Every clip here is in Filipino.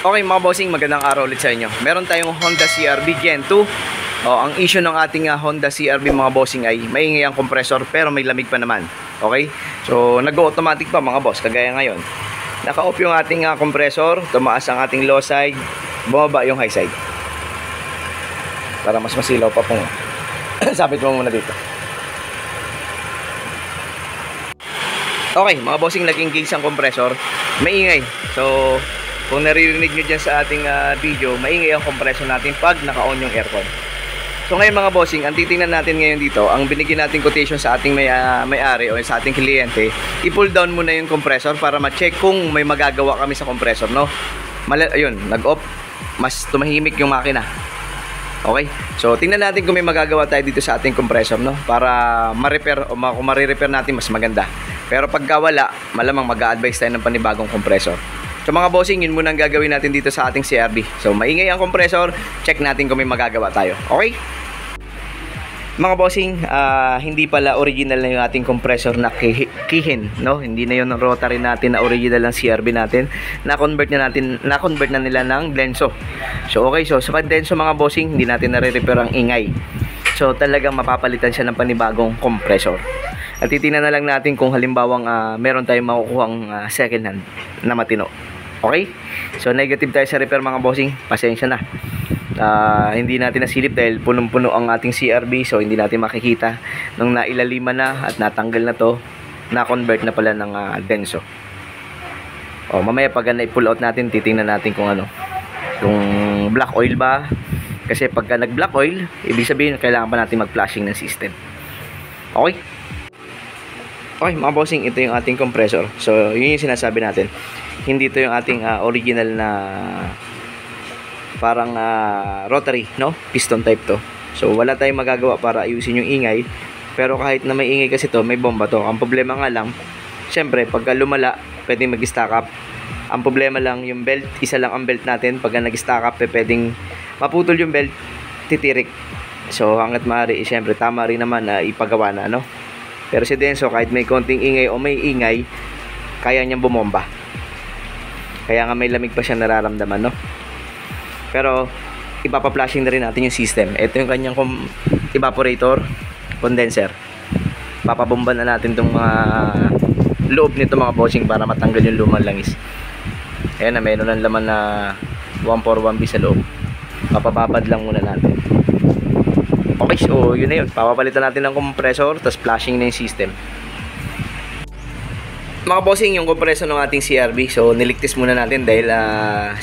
Okay mga bossing, magandang araw ulit sa inyo. Meron tayong Honda CR-V Gen 2. Ang issue ng ating Honda CR-V mga bossing ay maingay ang compressor pero may lamig pa naman. Okay? So nag-automatic pa mga boss, kagaya ngayon. Naka-off yung ating compressor, tumaas ang ating low side, bumaba yung high side. Para mas masilaw pa po. Sabit mo muna dito. Okay mga bossing, nag-engage ang compressor, maingay. So kung naririnig nyo dyan sa ating video, maingay ang compressor natin pag naka-on yung aircon. So ngayon mga bossing, ang titingnan natin ngayon dito, ang binigyan natin quotation sa ating may-ari o sa ating kliyente, i-pull down muna yung compressor para ma-check kung may magagawa kami sa compressor, no? Ayun, nag-off, mas tumahimik yung makina. Okay? So tingnan natin kung may magagawa tayo dito sa ating compressor, no? Para ma-repair o kung ma-repair natin mas maganda. Pero pagka wala, malamang mag-a-advise tayo ng panibagong compressor. So mga bossing, yun muna ang gagawin natin dito sa ating CR-V. So maingay ang compressor, check natin kung may magagawa tayo. Okay? Mga bossing, hindi pala original na yung ating compressor na kihin, no? Hindi na yun ang rotary natin na original ng CR-V natin. Na-convert na nila ng Denso. So okay, so sa Denso mga bossing, hindi natin nare-repair ang ingay. So talagang mapapalitan siya ng panibagong compressor. At titingnan na lang natin kung halimbawang meron tayong makukuhang second hand na matino. Okay? So negative tayo sa repair mga bossing. Pasensya na. Hindi natin nasilip dahil punong-puno ang ating CR-V. So hindi natin makikita. Nung nailalima na at natanggal na to, na-convert na pala ng Denso. Mamaya pag na-pull out natin, titingnan natin kung ano. Kung black oil ba. Kasi pagka nag-black oil, ibig sabihin kailangan pa natin mag-flushing ng system. Okay? Okay mga bossing, ito yung ating compressor. So yun yung sinasabi natin. Hindi ito yung ating original na parang rotary, no? Piston type to. So wala tayong magagawa para ayusin yung ingay. Pero kahit na may ingay kasi to, may bomba to. Ang problema nga lang, syempre pagka lumala, pwedeng mag-stack up. Ang problema lang yung belt, isa lang ang belt natin. Pagka nag-stack up, pwedeng maputol yung belt, titirik. So hanggat maaari, syempre tama rin naman na ipagawa na, no? Pero si Denso, kahit may konting ingay o may ingay, kaya niyang bumomba. Kaya nga may lamig pa siya nararamdaman, no? Pero ipapa-flushing na rin natin yung system. Ito yung kanyang evaporator, condenser. Papabomba na natin itong mga loob nito mga bossing para matanggal yung lumang langis. Ayan na, mayroon ng laman na 141B sa loob. Papababad lang muna natin. Okay, so yun na yun. Papapalitan natin ng compressor, tapos flushing na yung system. Mga bossing, yung compressor ng ating CR-V, so niligtis muna natin dahil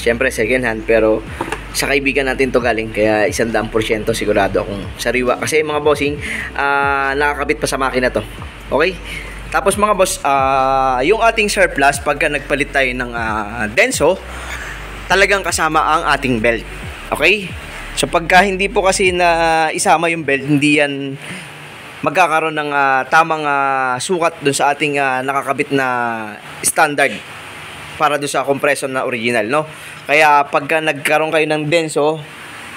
syempre second hand, pero sa kaibigan natin to galing, kaya 100% sigurado akong sariwa. Kasi mga bossing, nakakabit pa sa makina to. Okay? Tapos mga boss, yung ating surplus, pagka nagpalit tayo ng Denso, talagang kasama ang ating belt. Okay? So pagka hindi po kasi na isama yung belt, hindi yan magkakaroon ng tamang sukat dun sa ating nakakabit na standard para dun sa compressor na original, no? Kaya pagka nagkaroon kayo ng Denso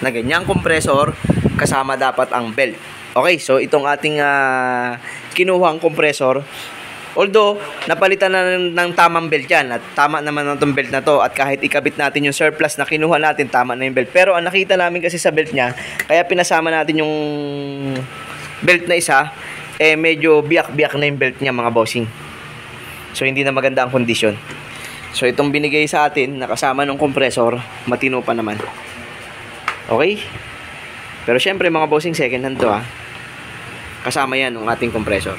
na ganyang compressor, kasama dapat ang belt. Okay, so itong ating kinuhang compressor, although napalitan na ng tamang belt yan at tama naman ng itong belt na to, at kahit ikabit natin yung surplus na kinuha natin, tama na yung belt. Pero ang nakita namin kasi sa belt niya, kaya pinasama natin yung belt na isa, medyo biyak-biyak na yung belt niya mga bossing. So hindi na maganda ang kondisyon. So itong binigay sa atin, nakasama ng compressor, matino pa naman. Okay? Pero syempre mga bossing, second hand to kasama yan ng ating compressor.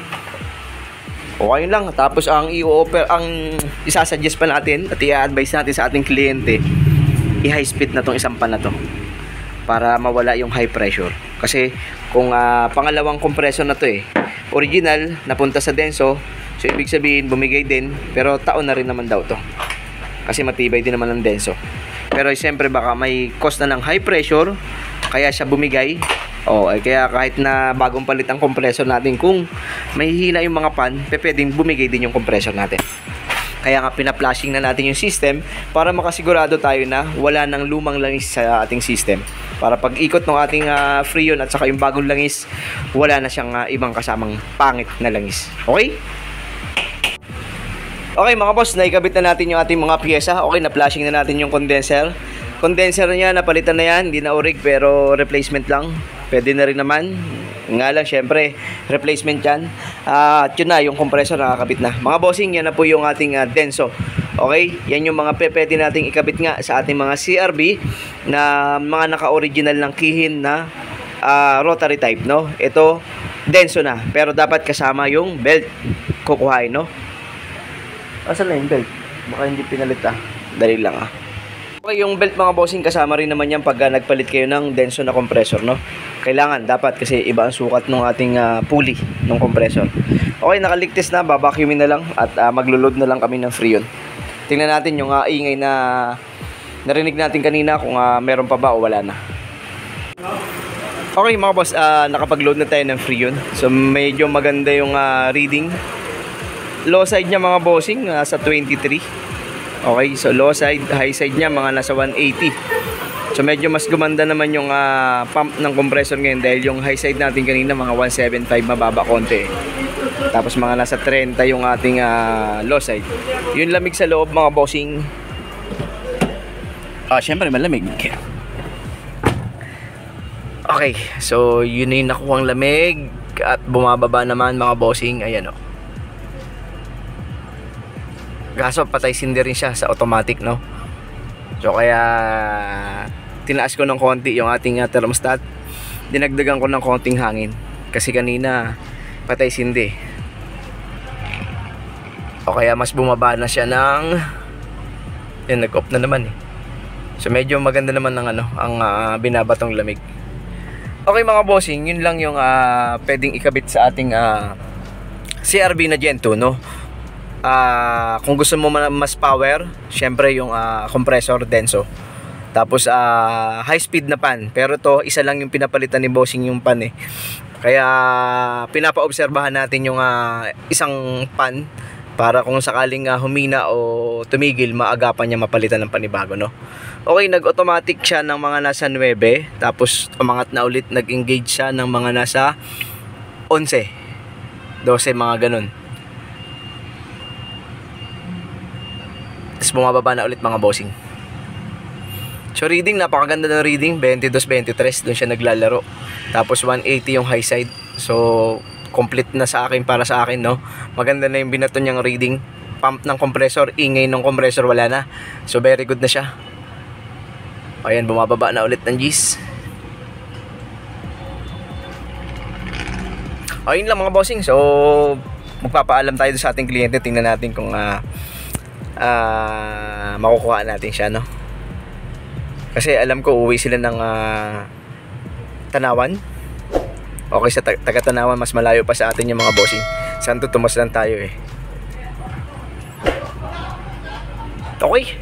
Okay lang. Tapos ang i-offer, ang isasuggest pa natin at i-advise natin sa ating kliyente, i-high speed na tong isang pan na to para mawala yung high pressure. Kasi kung pangalawang compressor na to original, napunta sa Denso, so ibig sabihin bumigay din, pero taon na rin naman daw to. Kasi matibay din naman ng Denso. Pero siyempre baka may cost na ng high pressure, kaya siya bumigay. Kaya kahit na bagong palit ang compressor natin, kung may hina yung mga pan, pwedeng bumigay din yung compressor natin. Kaya nga pina-flushing na natin yung system para makasigurado tayo na wala nang lumang langis sa ating system. Para pag ikot ng ating freon at saka yung bagong langis, wala na siyang ibang kasamang pangit na langis. Okay? Okay mga boss, naikabit na natin yung ating mga pyesa. Okay, na-flashing na natin yung condenser. Condenser niya, napalitan na yan. Hindi na orig pero replacement lang. Pwede na rin naman. Nga lang, syempre, replacement yan. At yun na, yung compressor nakakabit na. Mga bossing, yan na po yung ating Denso. Okay, yan yung mga pwede nating ikabit nga sa ating mga CRB na mga naka-original ng kihin na rotary type, no? Ito, Denso na. Pero dapat kasama yung belt kukuhain, no? Asan na yung belt? Baka hindi pinalit Dali lang Okay, yung belt mga bossing kasama rin naman yan pag nagpalit kayo ng Denso na compressor, no? Kailangan, dapat kasi iba ang sukat ng ating pulley ng compressor. Okay, nakaligtis na, babacuumin na lang at maglo-load na lang kami ng Freon. Tingnan natin yung ingay na narinig natin kanina kung meron pa ba o wala na. Okay mga boss, nakapag-load na tayo ng Freon. So medyo maganda yung reading. Low side niya mga bossing, nasa 23. Okay, so low side, high side niya mga nasa 180. So medyo mas gumanda naman yung pump ng compressor ngayon dahil yung high side natin kanina mga 175, mababa konti. Tapos mga nasa 30 yung ating low side. Yung lamig sa loob mga bossing, syempre malamig. Okay, so yun na yung nakuhang lamig at bumababa naman mga bossing, ayan o. Kaso patay sindi rin siya sa automatic, no? So kaya tinaas ko ng konti yung ating thermostat. Dinagdagan ko ng konting hangin kasi kanina patay sindi. O kaya mas bumaba na siya ng nag-off na naman eh. So medyo maganda naman ng ang binabatong lamig. Okay mga bossing, yun lang yung pwedeng ikabit sa ating CRB na Gen 2, no? Kung gusto mo mas power, syempre yung compressor Denso. Tapos high speed na pan. Pero to isa lang yung pinapalitan ni bossing yung pan eh. Kaya pinapaobserbahan natin yung isang pan para kung sakaling humina o tumigil, maagapan niya mapalitan ng panibago, no? Okay, nag-automatic siya ng mga nasa 9. Tapos umangat na ulit, nag-engage siya ng mga nasa 11, 12, mga ganun. Tapos bumababa na ulit mga bossing. So reading, napakaganda ng reading, 22-23, doon siya naglalaro. Tapos 180 yung high side. So complete na sa akin, para sa akin, no? Maganda na yung binato niyang reading. Pump ng compressor, ingay ng compressor, wala na. So very good na siya. Ayan, bumababa na ulit ng G's. Ayun lang mga bossing. So magpapaalam tayo sa ating kliyente. Tingnan natin kung makukuha natin siya, no? Kasi alam ko uuwi sila ng Tanawan. Okay, sa taga Tanawan mas malayo pa sa atin yung mga bossing. Santo Tomas lang tayo eh. Okay.